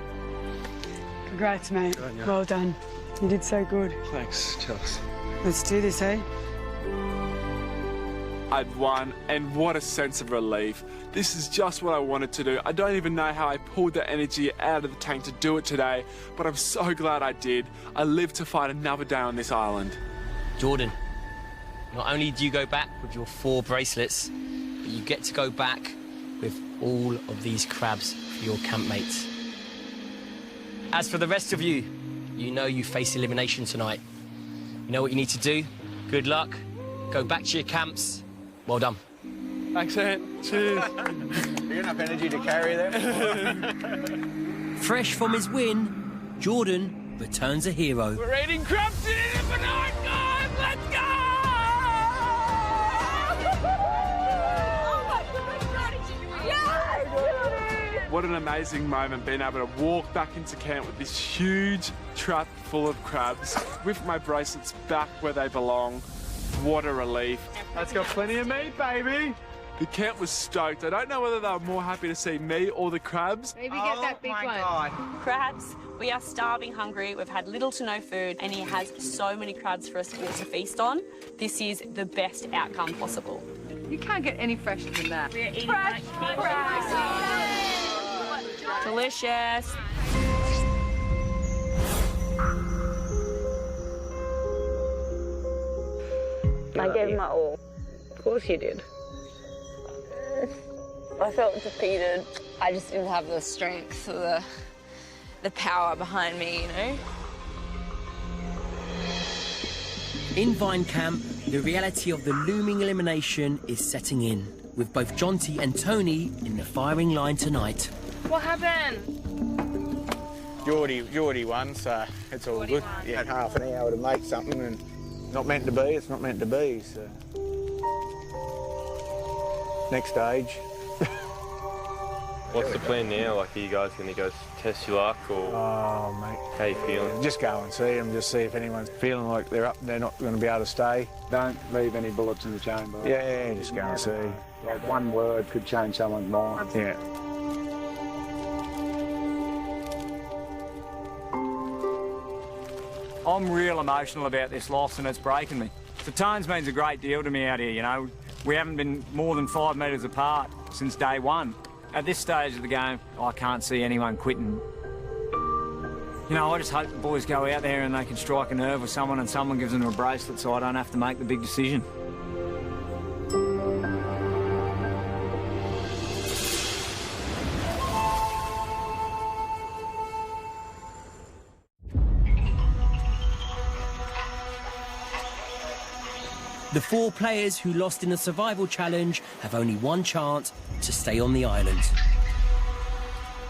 Congrats, mate. Good on you. Well done. You did so good. Thanks, Chelsea. Let's do this, eh? I'd won, and what a sense of relief. This is just what I wanted to do. I don't even know how I pulled the energy out of the tank to do it today, but I'm so glad I did. I live to fight another day on this island. Jordan, not only do you go back with your 4 bracelets, but you get to go back with all of these crabs for your campmates. As for the rest of you, you know you face elimination tonight. You know what you need to do? Good luck. go back to your camps. Well done. Thanks, Ant. Cheers. You got enough energy to carry them? Fresh from his win, Jordan returns a hero. We're eating crabs in it for night, guys! Let's go! What an amazing moment being able to walk back into camp with this huge trap full of crabs with my bracelets back where they belong. What a relief. That's got plenty of meat, baby. The camp was stoked. I don't know whether they were more happy to see me or the crabs. Maybe get that big one. Crabs, we are starving hungry. We've had little to no food, and he has so many crabs for us all to feast on. This is the best outcome possible. You can't get any fresher than that. We're eating crabs. Delicious. I gave him my all. Of course you did. I felt defeated. I just didn't have the strength or the power behind me, you know? In Vine Camp, the reality of the looming elimination is setting in, with both Jonty and Tony in the firing line tonight. What happened? Geordie won, so it's all good. You had half an hour to make something and not meant to be, it's not meant to be, so. Next stage. What's the plan now? Like, are you guys going to go test your luck, or oh, mate, how you feeling? Just go and see them, just see if anyone's feeling like they're not going to be able to stay. Don't leave any bullets in the chamber. Yeah, just go and see. Like one word could change someone's mind. Yeah. I'm real emotional about this loss, and it's breaking me. The tones means a great deal to me out here, you know. We haven't been more than 5 metres apart since day one. At this stage of the game, I can't see anyone quitting. You know, I just hope the boys go out there and they can strike a nerve with someone and someone gives them a bracelet so I don't have to make the big decision. The 4 players who lost in the survival challenge have only one chance to stay on the island.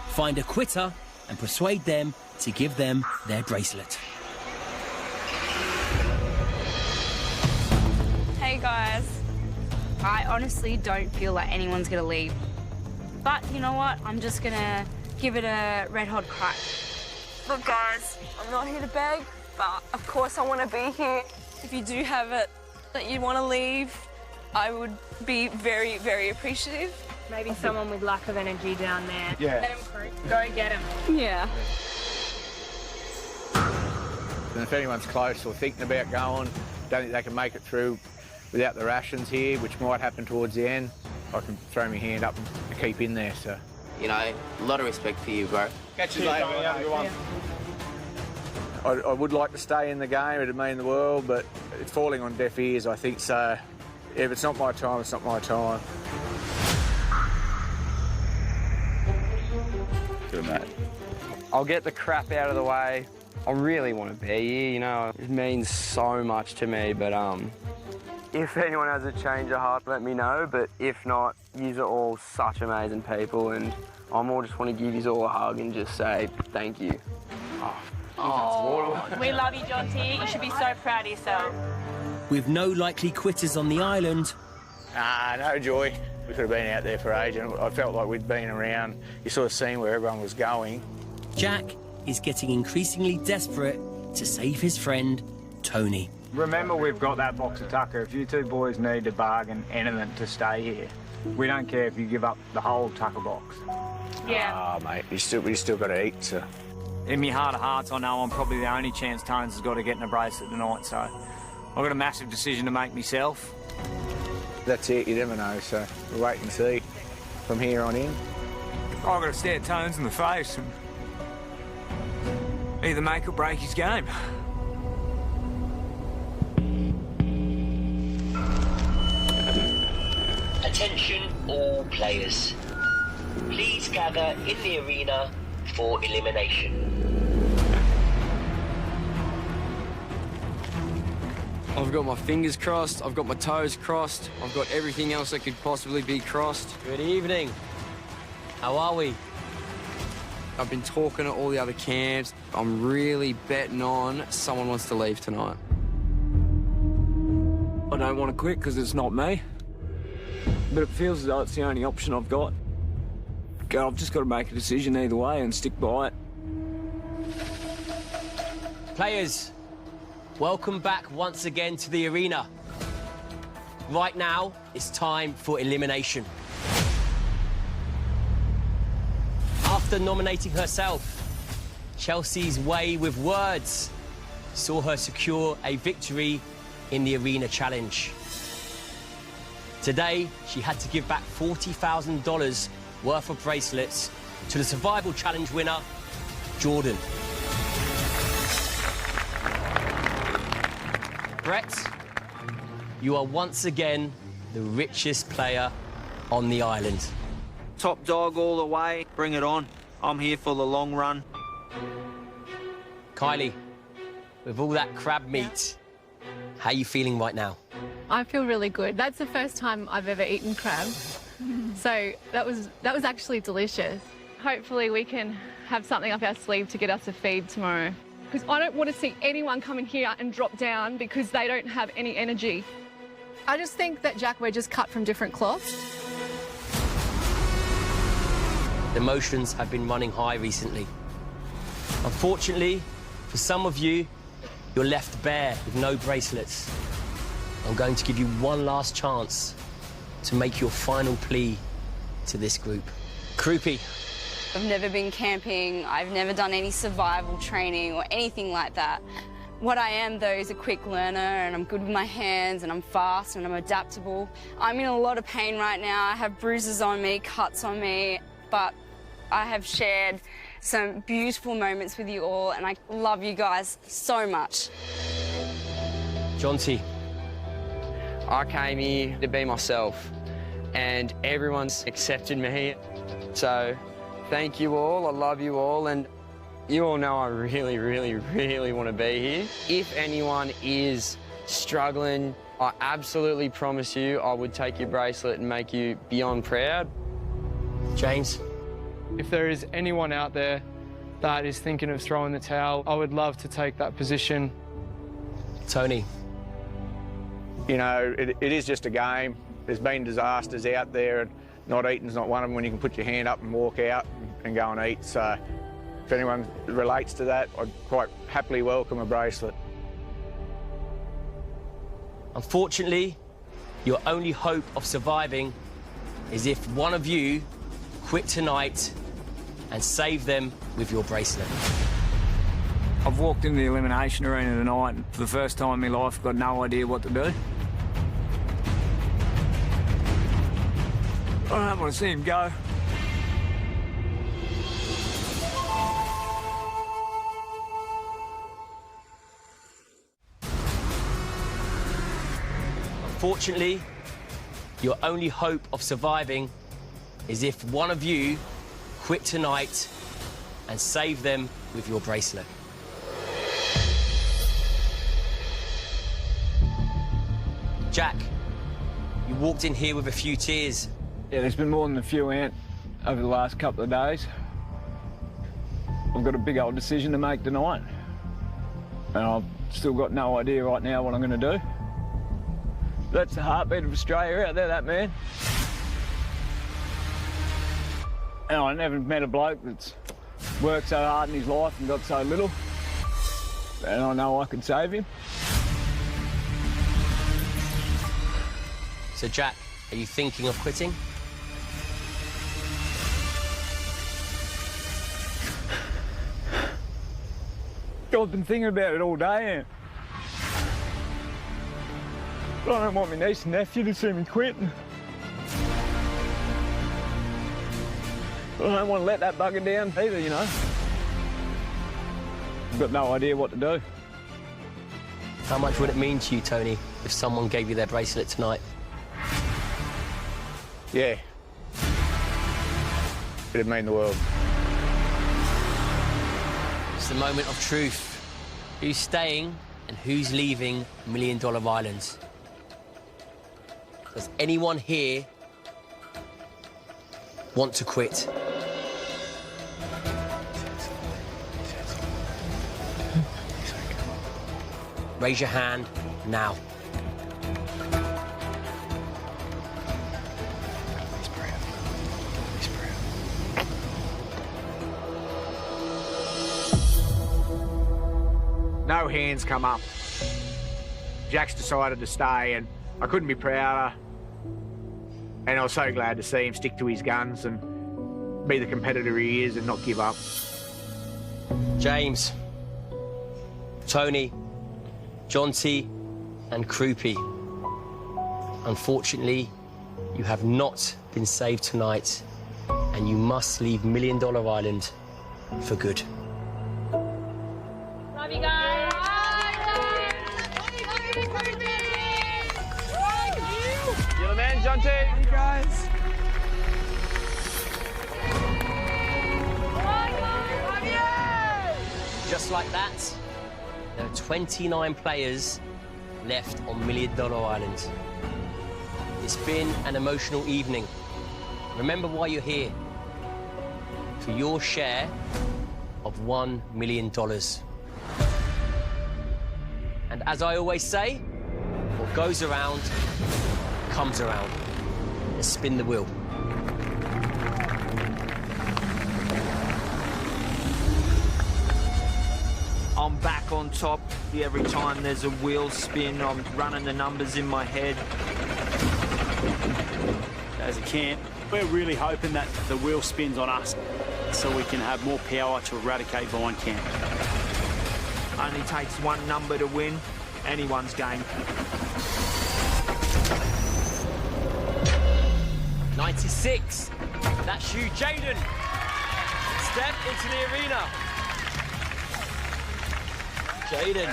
Find a quitter and persuade them to give them their bracelet. Hey guys. I honestly don't feel like anyone's gonna leave. But you know what? I'm just gonna give it a red hot crack. Look guys, I'm not here to beg, but of course I want to be here. If you do have it that you want to leave, I would be very, very appreciative. Maybe someone with lack of energy down there. Yeah. Let him creep. Go get him. Yeah. And if anyone's close or thinking about going, don't think they can make it through without the rations here, which might happen towards the end, I can throw my hand up and keep in there, so. You know, a lot of respect for you, bro. Catch you later, everyone. I would like to stay in the game, it'd mean the world, but it's falling on deaf ears, I think, so if it's not my time, it's not my time. Good, mate. I'll get the crap out of the way. I really want to be here, you know. It means so much to me, but if anyone has a change of heart, let me know, but if not, yous are all such amazing people, and I more just want to give yous all a hug and just say thank you. Oh, we love you, Jonty. You should be so proud of yourself. With no likely quitters on the island. No joy. We could have been out there for ages. I felt like we'd been around. You sort of seen where everyone was going. Jack is getting increasingly desperate to save his friend, Tony. Remember, we've got that box of tucker. If you two boys need to bargain anything to stay here, we don't care if you give up the whole tucker box. Yeah. Mate, we still got to eat, so. In my heart of hearts, I know I'm probably the only chance Tones has got to get in a bracelet tonight, so I've got a massive decision to make myself. That's it, you never know, so we'll wait and see from here on in. I've got to stare Tones in the face and either make or break his game. Attention all players. Please gather in the arena for elimination. I've got my fingers crossed, I've got my toes crossed, I've got everything else that could possibly be crossed. Good evening. How are we? I've been talking to all the other camps. I'm really betting on someone wants to leave tonight. I don't want to quit because it's not me. But it feels as though it's the only option I've got. I've just got to make a decision either way and stick by it. Players, welcome back once again to the arena. Right now, it's time for elimination. After nominating herself, Chelsea's way with words saw her secure a victory in the arena challenge. Today, she had to give back $40,000 worth of bracelets to the survival challenge winner, Jordan. Brett, you are once again the richest player on the island. Top dog all the way. Bring it on. I'm here for the long run. Kylie, with all that crab meat, how are you feeling right now? I feel really good. That's the first time I've ever eaten crab. So that was actually delicious. Hopefully we can have something up our sleeve to get us a feed tomorrow. Because I don't want to see anyone come in here and drop down because they don't have any energy. I just think that, Jack, we're just cut from different cloths. Emotions have been running high recently. Unfortunately, for some of you, you're left bare with no bracelets. I'm going to give you one last chance to make your final plea to this group. Kroopy. I've never been camping, I've never done any survival training or anything like that. What I am, though, is a quick learner, and I'm good with my hands, and I'm fast, and I'm adaptable. I'm in a lot of pain right now. I have bruises on me, cuts on me, but I have shared some beautiful moments with you all, and I love you guys so much. John T. I came here to be myself, and everyone's accepted me. So thank you all, I love you all, and you all know I really, really, really want to be here. If anyone is struggling, I absolutely promise you I would take your bracelet and make you beyond proud. James? If there is anyone out there that is thinking of throwing the towel, I would love to take that position. Tony? You know, it is just a game. There's been disasters out there, and not eating's not one of them when you can put your hand up and walk out and go and eat. So if anyone relates to that, I'd quite happily welcome a bracelet. Unfortunately, your only hope of surviving is if one of you quit tonight and save them with your bracelet. I've walked in the elimination arena tonight and for the first time in my life I've got no idea what to do. I don't want to see him go. Unfortunately, your only hope of surviving is if one of you quit tonight and save them with your bracelet. Jack, you walked in here with a few tears. Yeah, there's been more than a few, Ant, over the last couple of days. I've got a big old decision to make tonight. And I've still got no idea right now what I'm going to do. That's the heartbeat of Australia out there, that man. And I never met a bloke that's worked so hard in his life and got so little. And I know I can save him. So, Jack, are you thinking of quitting? I've been thinking about it all day, Ant. But I don't want my niece and nephew to see me quitting. I don't want to let that bugger down either, you know. I've got no idea what to do. How much would it mean to you, Tony, if someone gave you their bracelet tonight? Yeah. It'd mean the world. It's the moment of truth. Are you staying and who's leaving $1 Million Island? Does anyone here want to quit? Raise your hand now. No hands come up. Jack's decided to stay, and I couldn't be prouder. And I was so glad to see him stick to his guns and be the competitor he is and not give up. James, Tony, Jonty, and Croupy. Unfortunately, you have not been saved tonight, and you must leave $1 Million Island for good. Love you guys. You're the man, Jonty. Hey, guys. Just like that, there are 29 players left on $1 Million Island. It's been an emotional evening. Remember why you're here. For your share of $1 million. And as I always say, what goes around comes around. Let's spin the wheel. I'm back on top. Every time there's a wheel spin, I'm running the numbers in my head. As a camp, we're really hoping that the wheel spins on us so we can have more power to eradicate Vine Camp. Only takes one number to win. Anyone's game. 96. That's you, Jaden. Step into the arena. Jaden.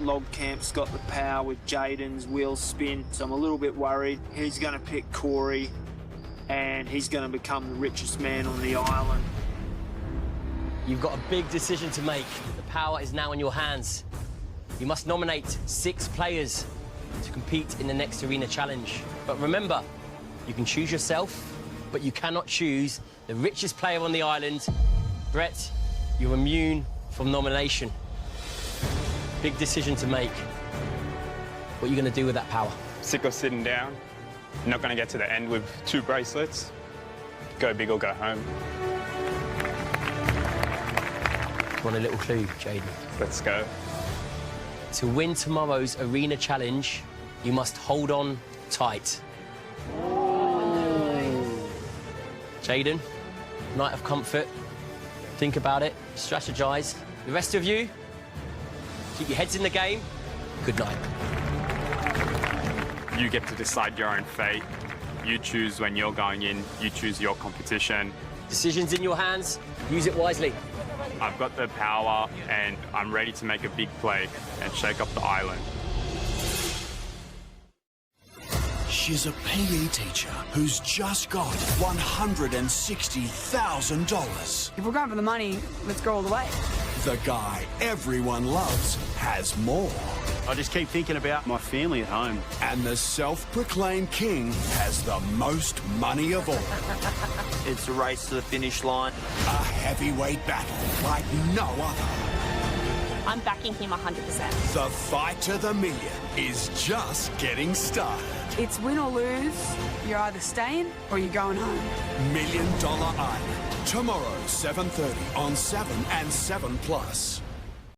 Log Camp's got the power with Jaden's wheel spin, so I'm a little bit worried. He's going to pick Corey, and he's going to become the richest man on the island. You've got a big decision to make. The power is now in your hands. You must nominate 6 players to compete in the next arena challenge. But remember, you can choose yourself, but you cannot choose the richest player on the island. Brett, you're immune from nomination. Big decision to make. What are you going to do with that power? Sick of sitting down. Not going to get to the end with 2 bracelets. Go big or go home. Want a little clue, Jaden? Let's go. To win tomorrow's arena challenge, you must hold on tight. Jaden, night of comfort. Think about it, strategize. The rest of you, keep your heads in the game. Good night. You get to decide your own fate. You choose when you're going in. You choose your competition. Decisions in your hands. Use it wisely. I've got the power, and I'm ready to make a big play and shake up the island. She's a PE teacher who's just got $160,000. If we're going for the money, let's go all the way. The guy everyone loves has more. I just keep thinking about my family at home. And the self-proclaimed king has the most money of all. It's a race to the finish line. A heavyweight battle like no other. I'm backing him 100%. The fight to the million is just getting started. It's win or lose. You're either staying or you're going home. $1 Million Island. Tomorrow, 7:30 on 7 and 7 Plus.